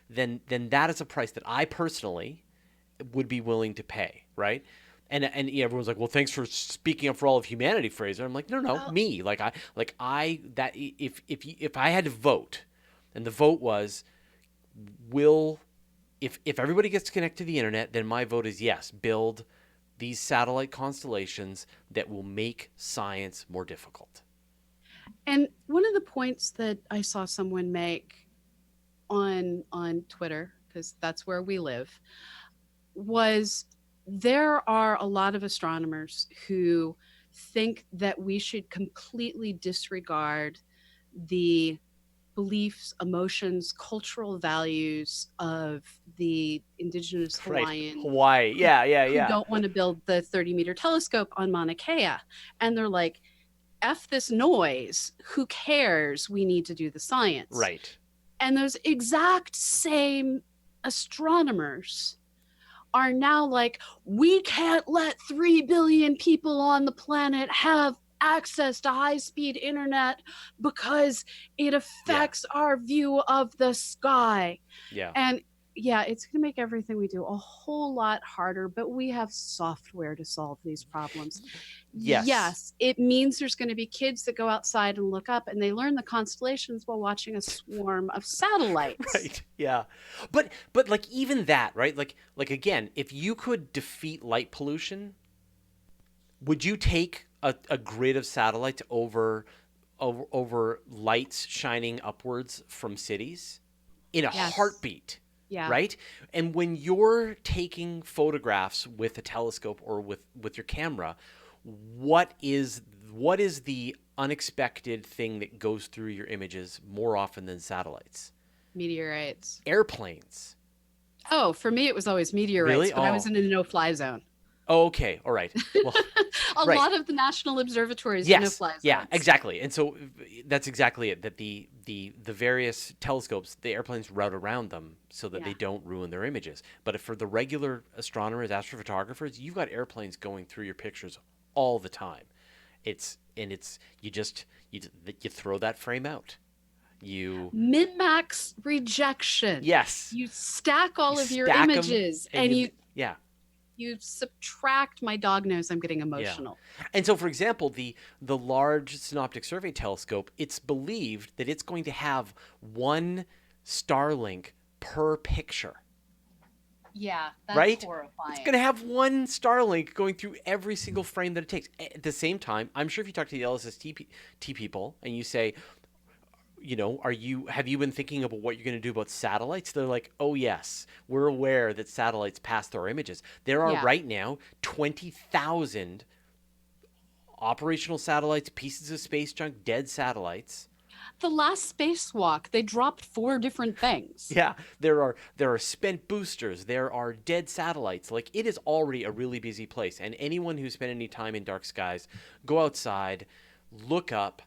then that is a price that I personally would be willing to pay, right? And everyone's like, well, thanks for speaking up for all of humanity, Fraser. I'm like, no, me. If I had to vote, and the vote was, if everybody gets to connect to the internet, then my vote is yes, build these satellite constellations that will make science more difficult. And one of the points that I saw someone make on Twitter, because that's where we live, was there are a lot of astronomers who think that we should completely disregard the beliefs, emotions, cultural values of the indigenous Hawaiian. Hawaii. Yeah. Who don't want to build the 30-meter telescope on Mauna Kea. And they're like, F this noise. Who cares? We need to do the science. Right. And those exact same astronomers are now like, we can't let 3 billion people on the planet have access to high-speed internet because it affects our view of the sky. Yeah. And yeah, it's going to make everything we do a whole lot harder, but we have software to solve these problems. Yes, it means there's going to be kids that go outside and look up and they learn the constellations while watching a swarm of satellites. Right. Yeah. But like even that, right? Like again, if you could defeat light pollution, would you take a grid of satellites over lights shining upwards from cities in a heartbeat? Yeah. Right? And when you're taking photographs with a telescope or with your camera, what is the unexpected thing that goes through your images more often than satellites? Meteorites. Airplanes. Oh, for me it was always meteorites, Really? but I was in a no-fly zone. Oh, okay. All right. Well, a lot of the national observatories are no-fly zones. Yeah, exactly. And so that's exactly it, that the various telescopes, the airplanes route around them so that they don't ruin their images. But for the regular astronomers, astrophotographers, you've got airplanes going through your pictures all the time. You throw that frame out. You min-max rejection. Yes. You stack all of your images and you subtract. My dog knows I'm getting emotional. Yeah. And so, for example, the Large Synoptic Survey Telescope, it's believed that it's going to have one Starlink per picture. Yeah, that's right? horrifying. It's going to have one Starlink going through every single frame that it takes. At the same time, I'm sure if you talk to the LSST people and you say, have you been thinking about what you're going to do about satellites? They're like, oh yes, we're aware that satellites pass through our images. There are right now 20,000 operational satellites, pieces of space junk, dead satellites. The last spacewalk, they dropped 4 different things. Yeah, there are spent boosters, there are dead satellites. Like, it is already a really busy place. And anyone who's spent any time in dark skies, go outside, look up,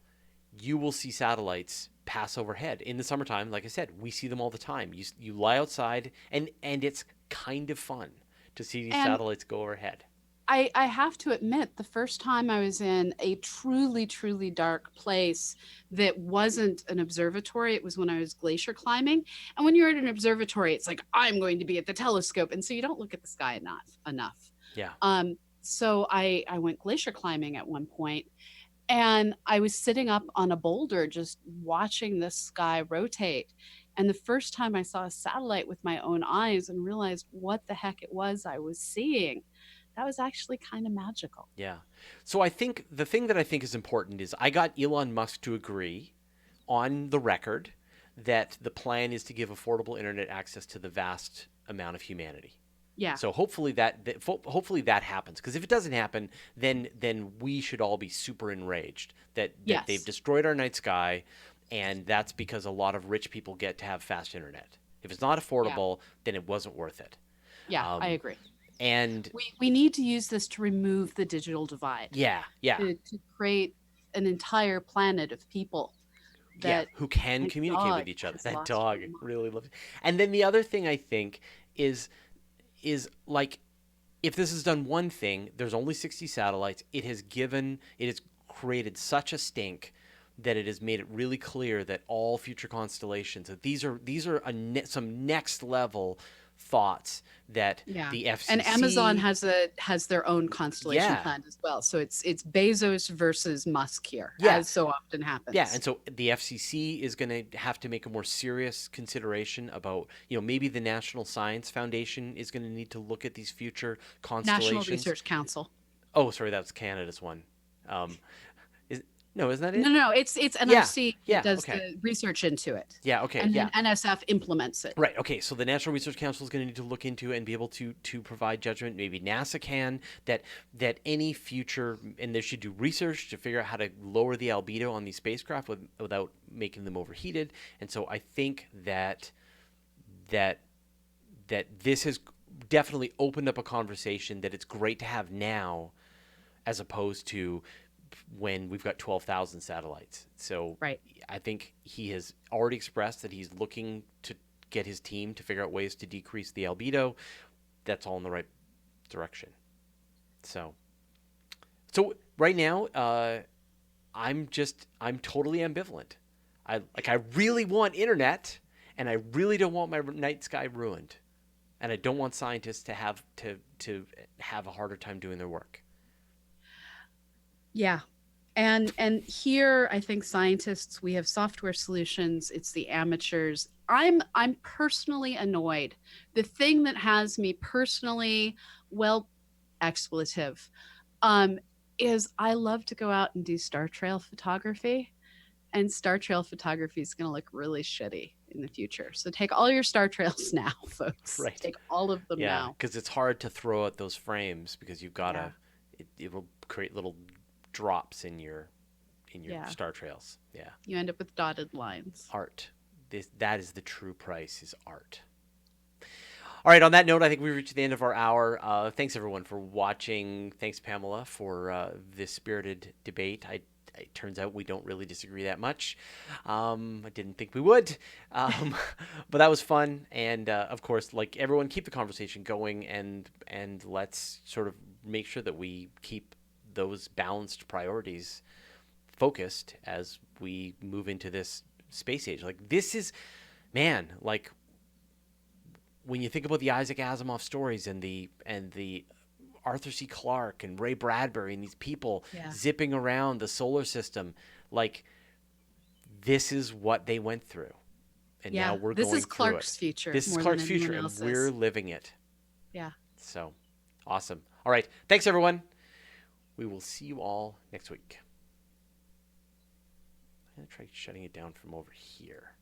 you will see satellites pass overhead. In the summertime, like I said, we see them all the time. You lie outside, and it's kind of fun to see these satellites go overhead. I have to admit, the first time I was in a truly, truly dark place that wasn't an observatory, it was when I was glacier climbing. And when you're at an observatory, it's like, I'm going to be at the telescope. And so you don't look at the sky enough. Yeah. So I went glacier climbing at one point, and I was sitting up on a boulder just watching the sky rotate. And the first time I saw a satellite with my own eyes and realized what the heck it was I was seeing, that was actually kind of magical. Yeah. So I think the thing that I think is important is I got Elon Musk to agree on the record that the plan is to give affordable internet access to the vast amount of humanity. Yeah. So hopefully that happens, because if it doesn't happen, then we should all be super enraged that they've destroyed our night sky, and that's because a lot of rich people get to have fast internet. If it's not affordable, then it wasn't worth it. Yeah, I agree. And we need to use this to remove the digital divide. Yeah. To create an entire planet of people who can communicate with each other. That dog really loves it. And then the other thing I think is like, if this has done one thing, there's only 60 satellites. It has created such a stink that it has made it really clear that all future constellations, that these are some next level thoughts that the FCC and Amazon has their own constellation plan as well. So it's Bezos versus Musk here, as so often happens. Yeah, and so the FCC is going to have to make a more serious consideration about, maybe the National Science Foundation is going to need to look at these future constellations. National Research Council. Oh, sorry, that's Canada's one. No, isn't that it? No. It's NRC that does the research into it. Yeah, okay. And then NSF implements it. Right, okay. So the National Research Council is going to need to look into and be able to provide judgment. Maybe NASA can, that any future, and they should do research to figure out how to lower the albedo on these spacecraft without making them overheated. And so I think that this has definitely opened up a conversation that it's great to have now, as opposed to when we've got 12,000 satellites. So Right. I think he has already expressed that he's looking to get his team to figure out ways to decrease the albedo. That's all in the right direction. So right now, I'm totally ambivalent. I really want internet, and I really don't want my night sky ruined, and I don't want scientists to have a harder time doing their work. Yeah. And here I think scientists, we have software solutions, it's the amateurs. I'm personally annoyed. The thing that has me personally, well, expletive, is I love to go out and do star trail photography, and star trail photography is going to look really shitty in the future. So take all your star trails now, folks. Right. Take all of them now. Yeah, because it's hard to throw out those frames because you've got to. It will create little drops in your star trails. Yeah. You end up with dotted lines. Art. That is the true price, is art. All right, on that note, I think we've reached the end of our hour. Thanks, everyone, for watching. Thanks, Pamela, for this spirited debate. It turns out we don't really disagree that much. I didn't think we would, but that was fun. And, of course, like everyone, keep the conversation going, and let's sort of make sure that we keep those balanced priorities focused as we move into this space age. Like, this is, man, like, when you think about the Isaac Asimov stories and the Arthur C. Clarke and Ray Bradbury and these people zipping around the solar system, like, this is what they went through, and now we're going through it. This is Clarke's future. This is Clarke's future, and we're living it. Yeah. So, awesome. All right, thanks, everyone. We will see you all next week. I'm going to try shutting it down from over here.